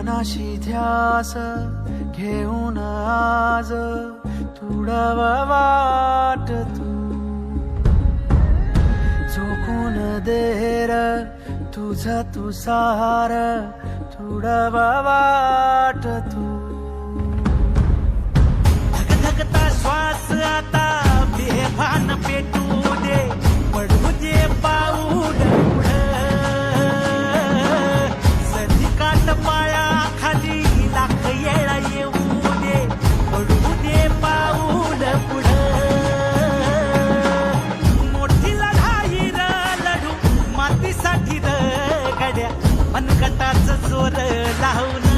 मनाशी ध्यास घेऊन आज तुडव वाट तू झोकून देर तुझ तू सार तुडव वाट तू धगधगता श्वास आता बेभान पेटू दे पडू दे पाऊल सदी काट पाया खाली लाख येळा येऊ दे पडू दे पाऊल पुढं मोठी लढाई र लढू मातीसाठी र गड्या मनगटाच जोर लावून